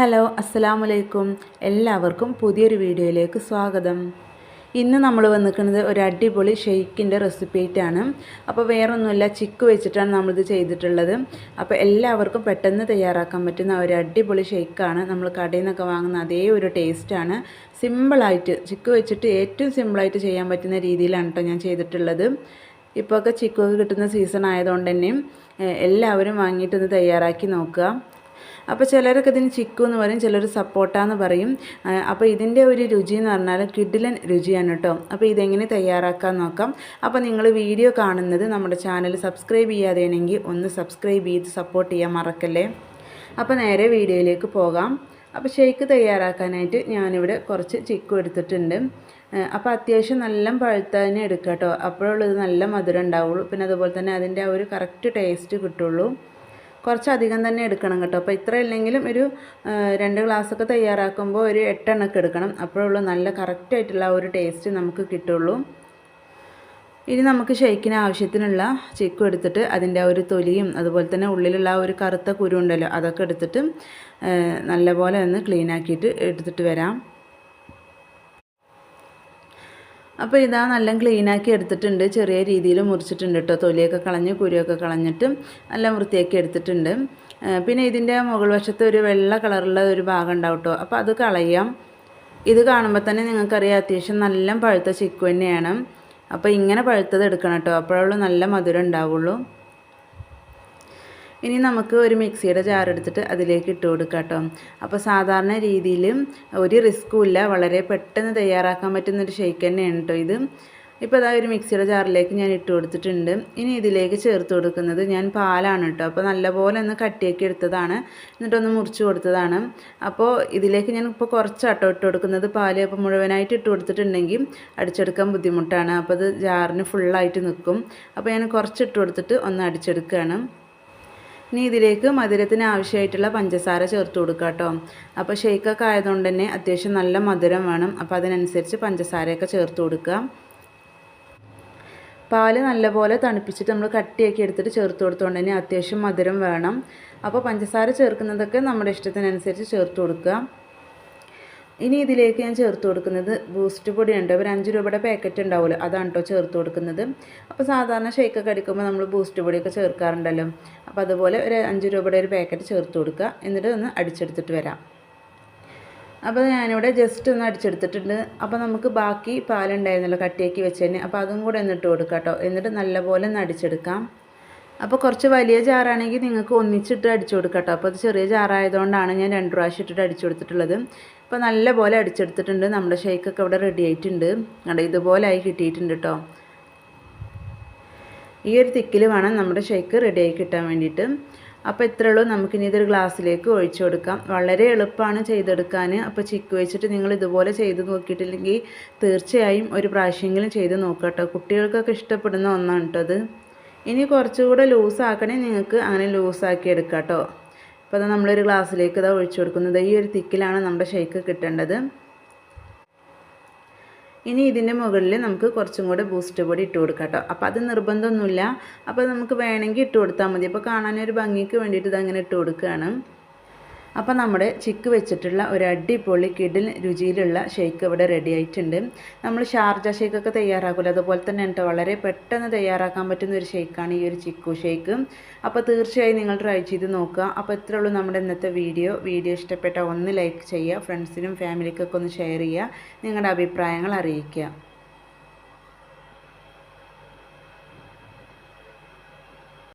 Hello അസ്സലാമലൈക്കും. എല്ലാവർക്കും പുതിയൊരു വീഡിയോയിലേക്ക് സ്വാഗതം. ഇന്ന് നമ്മൾ വന്നിരിക്കുന്നത് ഒരു അടിപൊളി ഷെയ്ക്കിൻ്റെ റെസിപ്പി ആയിട്ടാണ്. അപ്പോൾ വേറൊന്നുമില്ല, ചിക്കു വെച്ചിട്ടാണ് നമ്മളിത് ചെയ്തിട്ടുള്ളത്. അപ്പോൾ എല്ലാവർക്കും പെട്ടെന്ന് തയ്യാറാക്കാൻ പറ്റുന്ന ഒരു അടിപൊളി ഷെയ്ക്കാണ്. നമ്മൾ കടയിൽ നിന്നൊക്കെ വാങ്ങുന്ന അതേ ഒരു ടേസ്റ്റാണ്. സിമ്പിളായിട്ട് ചിക്കു വെച്ചിട്ട് ഏറ്റവും സിമ്പിളായിട്ട് ചെയ്യാൻ പറ്റുന്ന രീതിയിലാണ് കേട്ടോ ഞാൻ ചെയ്തിട്ടുള്ളത്. ഇപ്പോഴൊക്കെ ചിക്കുവൊക്കെ കിട്ടുന്ന സീസൺ ആയതുകൊണ്ട് തന്നെ എല്ലാവരും വാങ്ങിയിട്ടൊന്ന് തയ്യാറാക്കി നോക്കുക. അപ്പോൾ ചിലരൊക്കെ ഇതിന് ചിക്കു എന്ന് പറയും, ചിലർ സപ്പോട്ട എന്ന് പറയും. അപ്പോൾ ഇതിൻ്റെ ഒരു രുചി എന്ന് പറഞ്ഞാൽ കിഡിലൻ രുചിയാണ് കേട്ടോ. അപ്പോൾ ഇതെങ്ങനെ തയ്യാറാക്കാൻ നോക്കാം. അപ്പോൾ നിങ്ങൾ വീഡിയോ കാണുന്നത് നമ്മുടെ ചാനൽ സബ്സ്ക്രൈബ് ചെയ്യാതെയാണെങ്കിൽ ഒന്ന് സബ്സ്ക്രൈബ് ചെയ്ത് സപ്പോർട്ട് ചെയ്യാൻ മറക്കല്ലേ. അപ്പോൾ നേരെ വീഡിയോയിലേക്ക് പോകാം. അപ്പോൾ ഷെയ്ക്ക് തയ്യാറാക്കാനായിട്ട് ഞാനിവിടെ കുറച്ച് ചിക്കു എടുത്തിട്ടുണ്ട്. അപ്പോൾ അത്യാവശ്യം നല്ല പഴുത്തതിനെ എടുക്കുക കേട്ടോ. അപ്പോഴുള്ളത് നല്ല മധുരം ഉണ്ടാവുള്ളൂ. പിന്നെ അതുപോലെ തന്നെ അതിൻ്റെ ആ ഒരു കറക്റ്റ് ടേസ്റ്റ് കിട്ടുള്ളൂ. കുറച്ചധികം തന്നെ എടുക്കണം കേട്ടോ. അപ്പോൾ ഇത്ര ഇല്ലെങ്കിലും ഒരു 2 ഗ്ലാസ്സൊക്കെ തയ്യാറാക്കുമ്പോൾ ഒരു 8 എണ്ണമൊക്കെ എടുക്കണം. അപ്പോഴുള്ള നല്ല കറക്റ്റായിട്ടുള്ള ഒരു ടേസ്റ്റ് നമുക്ക് കിട്ടുള്ളൂ. ഇനി നമുക്ക് ഷെയ്ക്കിന് ആവശ്യത്തിനുള്ള ചിക്കു എടുത്തിട്ട് അതിൻ്റെ ഒരു തൊലിയും അതുപോലെ തന്നെ ഉള്ളിലുള്ള ആ ഒരു കറുത്ത കുരു ഉണ്ടല്ലോ അതൊക്കെ എടുത്തിട്ട് നല്ലപോലെ ഒന്ന് ക്ലീൻ ആക്കിയിട്ട് എടുത്തിട്ട് വരാം. അപ്പോൾ ഇതാ നല്ല ക്ലീനാക്കി എടുത്തിട്ടുണ്ട്. ചെറിയ രീതിയിൽ മുറിച്ചിട്ടുണ്ട് കേട്ടോ. തൊലിയൊക്കെ കളഞ്ഞ് കുരുവൊക്കെ കളഞ്ഞിട്ട് നല്ല വൃത്തിയാക്കി എടുത്തിട്ടുണ്ട്. പിന്നെ ഇതിൻ്റെ മുകൾ വശത്ത് ഒരു വെള്ള കളറുള്ള ഒരു ഭാഗം ഉണ്ടാവും കേട്ടോ. അപ്പോൾ അത് കളയാം. ഇത് കാണുമ്പോൾ തന്നെ നിങ്ങൾക്കറിയാം അത്യാവശ്യം നല്ല പഴുത്ത ചിക്കു തന്നെയാണ്. അപ്പോൾ ഇങ്ങനെ പഴുത്തത് എടുക്കണം കേട്ടോ. അപ്പോഴുള്ള നല്ല മധുരം ഉണ്ടാവുള്ളൂ. ഇനി നമുക്ക് ഒരു മിക്സിയുടെ ജാർ എടുത്തിട്ട് അതിലേക്ക് ഇട്ട് കൊടുക്കാം കേട്ടോ. അപ്പോൾ സാധാരണ രീതിയിൽ ഒരു റിസ്ക്കും ഇല്ല, വളരെ പെട്ടെന്ന് തയ്യാറാക്കാൻ പറ്റുന്നൊരു ഷെയ്ക്ക് തന്നെയാണ് കേട്ടോ ഇത്. ഇപ്പോൾ അതാ ഒരു മിക്സിയുടെ ജാറിലേക്ക് ഞാൻ ഇട്ട് കൊടുത്തിട്ടുണ്ട്. ഇനി ഇതിലേക്ക് ചേർത്ത് കൊടുക്കുന്നത് ഞാൻ പാലാണ് കേട്ടോ. അപ്പോൾ നല്ലപോലെ ഒന്ന് കട്ടിയാക്കി എടുത്തതാണ്, എന്നിട്ടൊന്ന് മുറിച്ച് കൊടുത്തതാണ്. അപ്പോൾ ഇതിലേക്ക് ഞാൻ ഇപ്പോൾ കുറച്ചാട്ടോ ഇട്ട് കൊടുക്കുന്നത് പാല്. അപ്പോൾ മുഴുവനായിട്ട് ഇട്ട് കൊടുത്തിട്ടുണ്ടെങ്കിൽ അടിച്ചെടുക്കാൻ ബുദ്ധിമുട്ടാണ്. അപ്പോൾ അത് ജാറിന് ഫുള്ളായിട്ട് നിൽക്കും. അപ്പോൾ ഞാൻ കുറച്ച് ഇട്ട് കൊടുത്തിട്ട് ഒന്ന് അടിച്ചെടുക്കുകയാണ്. ഇനി ഇതിലേക്ക് മധുരത്തിന് ആവശ്യമായിട്ടുള്ള പഞ്ചസാര ചേർത്ത് കൊടുക്കുക കേട്ടോ. അപ്പോൾ ഷെയ്ക്കൊക്കെ ആയതുകൊണ്ട് തന്നെ അത്യാവശ്യം നല്ല മധുരം വേണം. അപ്പോൾ അതിനനുസരിച്ച് പഞ്ചസാരയൊക്കെ ചേർത്ത് കൊടുക്കുക. പാല് നല്ലപോലെ തണുപ്പിച്ചിട്ട് നമ്മൾ കട്ടിയാക്കി എടുത്തിട്ട് ചേർത്ത് കൊടുത്തുകൊണ്ട് തന്നെ അത്യാവശ്യം മധുരം വേണം. അപ്പോൾ പഞ്ചസാര ചേർക്കുന്നതൊക്കെ നമ്മുടെ ഇഷ്ടത്തിനനുസരിച്ച് ചേർത്ത് കൊടുക്കുക. ഇനി ഇതിലേക്ക് ഞാൻ ചേർത്ത് കൊടുക്കുന്നത് ബൂസ്റ്റ് പൊടിയുണ്ട്. ഒരു 5 രൂപയുടെ പാക്കറ്റ് ഉണ്ടാവുമല്ലോ, അതാണ് കേട്ടോ ചേർത്ത് കൊടുക്കുന്നത്. അപ്പോൾ സാധാരണ ഷെയ്ക്കൊക്കെ അടിക്കുമ്പോൾ നമ്മൾ ബൂസ്റ്റ് പൊടിയൊക്കെ ചേർക്കാറുണ്ടല്ലോ. അപ്പോൾ അതുപോലെ ഒരു 5 രൂപയുടെ ഒരു പാക്കറ്റ് ചേർത്ത് കൊടുക്കുക. എന്നിട്ട് ഒന്ന് അടിച്ചെടുത്തിട്ട് വരാം. അപ്പോൾ ഞാനിവിടെ ജസ്റ്റ് ഒന്ന് അടിച്ചെടുത്തിട്ടുണ്ട്. അപ്പോൾ നമുക്ക് ബാക്കി പാലുണ്ടായിരുന്നല്ലോ കട്ടിയാക്കി വെച്ചതിന്, അപ്പോൾ അതും കൂടെ ഒന്ന് ഇട്ട് കൊടുക്കാം കേട്ടോ. എന്നിട്ട് നല്ലപോലെ ഒന്ന് അടിച്ചെടുക്കാം. അപ്പോൾ കുറച്ച് വലിയ ജാറാണെങ്കിൽ നിങ്ങൾക്ക് ഒന്നിച്ചിട്ട് അടിച്ചു കൊടുക്കാം കേട്ടോ. അപ്പോൾ അത് ചെറിയ ജാറായതുകൊണ്ടാണ് ഞാൻ 2 പ്രാവശ്യം ഇട്ടിട്ട് അടിച്ചു കൊടുത്തിട്ടുള്ളത്. അപ്പോൾ നല്ലപോലെ അടിച്ചെടുത്തിട്ടുണ്ട്. നമ്മുടെ ഷെയ്ക്കൊക്കെ ഇവിടെ റെഡി ആയിട്ടുണ്ട്. കണ്ടോ, ഇതുപോലെ ആയി കിട്ടിയിട്ടുണ്ട് കേട്ടോ. ഈ ഒരു തിക്കിൽ വേണം നമ്മുടെ ഷെയ്ക്ക് റെഡി ആയി കിട്ടാൻ വേണ്ടിയിട്ട്. അപ്പോൾ ഇത്രയേ ഉള്ളൂ. നമുക്കിനി ഇതൊരു ഗ്ലാസ്സിലേക്ക് ഒഴിച്ചു കൊടുക്കാം. വളരെ എളുപ്പമാണ് ചെയ്തെടുക്കാൻ. അപ്പോൾ ചിക്കു വെച്ചിട്ട് നിങ്ങൾ ഇതുപോലെ ചെയ്ത് നോക്കിയിട്ടില്ലെങ്കിൽ തീർച്ചയായും ഒരു പ്രാവശ്യമെങ്കിലും ചെയ്ത് നോക്കുക കേട്ടോ. കുട്ടികൾക്കൊക്കെ ഇഷ്ടപ്പെടുന്ന ഒന്നാണ് കേട്ടോ അത്. ഇനി കുറച്ചുകൂടെ ലൂസാക്കണേ നിങ്ങൾക്ക് അങ്ങനെ ലൂസാക്കി എടുക്കാം കേട്ടോ. അപ്പോൾ അത് നമ്മളൊരു ഗ്ലാസ്സിലേക്ക് ഇതാ ഒഴിച്ചു കൊടുക്കുന്നത്. ഈ ഒരു തിക്കിലാണ് നമ്മുടെ ഷെയ്ക്ക് കിട്ടേണ്ടത്. ഇനി ഇതിൻ്റെ മുകളിൽ നമുക്ക് കുറച്ചും കൂടെ ബൂസ്റ്റ് പൊടി ഇട്ട് കൊടുക്കാം കേട്ടോ. അപ്പോൾ അത് നിർബന്ധമൊന്നുമില്ല. അപ്പോൾ നമുക്ക് വേണമെങ്കിൽ ഇട്ട് കൊടുത്താൽ മതി. അപ്പോൾ കാണാനൊരു ഭംഗിക്ക് വേണ്ടിയിട്ട് ഇതങ്ങനെ ഇട്ട് കൊടുക്കുകയാണ്. അപ്പോൾ നമ്മുടെ ചിക്കു വെച്ചിട്ടുള്ള ഒരു അടിപൊളി കിടിൽ രുചിയിലുള്ള ഷെയ്ക്ക് ഇവിടെ റെഡി ആയിട്ടുണ്ട്. നമ്മൾ ഷാർജ ഷെയ്ക്കൊക്കെ തയ്യാറാക്കില്ല, അതുപോലെ തന്നെ കേട്ടോ വളരെ പെട്ടെന്ന് തയ്യാറാക്കാൻ പറ്റുന്ന ഒരു ഷെയ്ക്കാണ് ഈ ഒരു ചിക്കു ഷെയ്ക്ക്. അപ്പോൾ തീർച്ചയായും നിങ്ങൾ ട്രൈ ചെയ്ത് നോക്കുക. അപ്പോൾ ഇത്രയേ ഉള്ളൂ നമ്മുടെ ഇന്നത്തെ വീഡിയോ. ഇഷ്ടപ്പെട്ട ഒന്ന് ലൈക്ക് ചെയ്യുക, ഫ്രണ്ട്സിനും ഫാമിലിക്കൊക്കെ ഒന്ന് ഷെയർ ചെയ്യുക, നിങ്ങളുടെ അഭിപ്രായങ്ങൾ അറിയിക്കുക.